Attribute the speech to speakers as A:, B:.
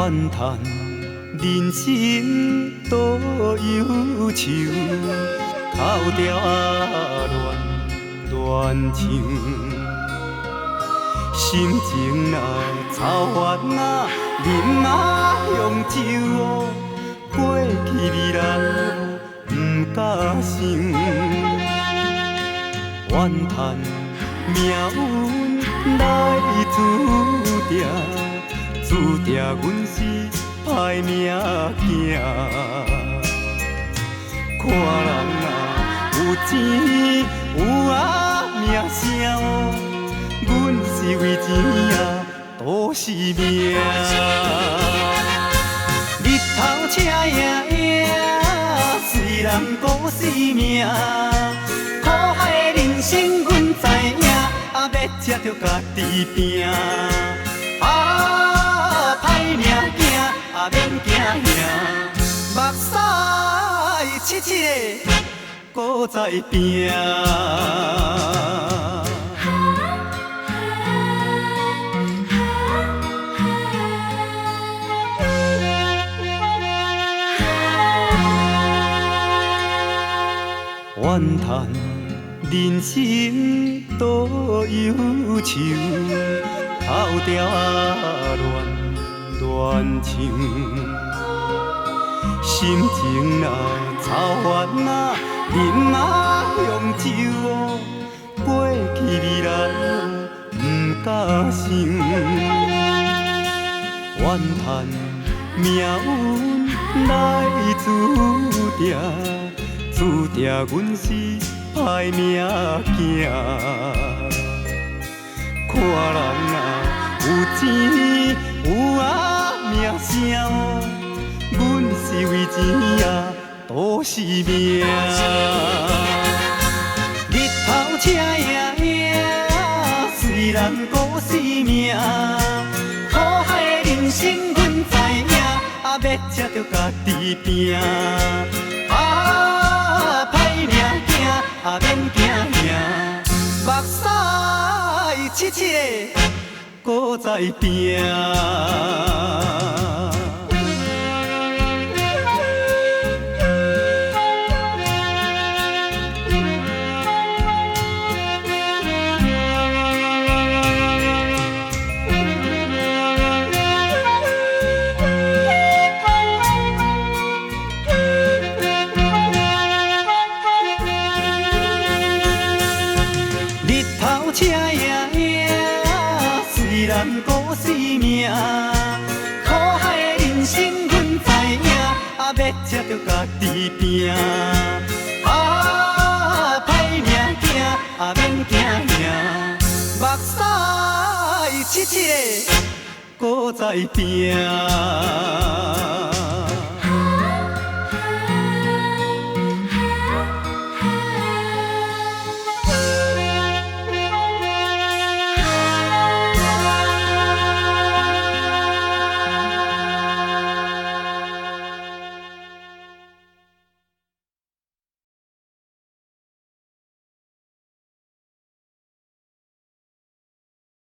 A: 怨叹人生多忧愁，哭调乱唱，心情若操烦啊，饮啊向酒，过去未来不敢想，怨叹命运来注定。注定阮是歹命行，看人啊有钱有名声，阮是为钱啊赌是命。日头赤影影，虽然孤是命，苦海的人生阮知影，要吃着家己拼。歹命行，免惊兄，目屎七七的，搁再拼。怨叹人生多忧愁，哭调乱唱，心情若操烦啊，饮啊向酒，过去未来不敢想，怨叹命运来注定，注定阮是歹命行，看人啊有钱有名声，阮是为钱啊赌是命。日头赤影影，虽然孤是命，苦海的人生阮知影，要吃着家己拼。歹命行，免惊兄，目屎七七的，搁再拼。赤影影，虽然孤是命，苦海的人生阮知影，要吃着家己拼。歹命行，免惊兄，目屎七七的，搁再拼。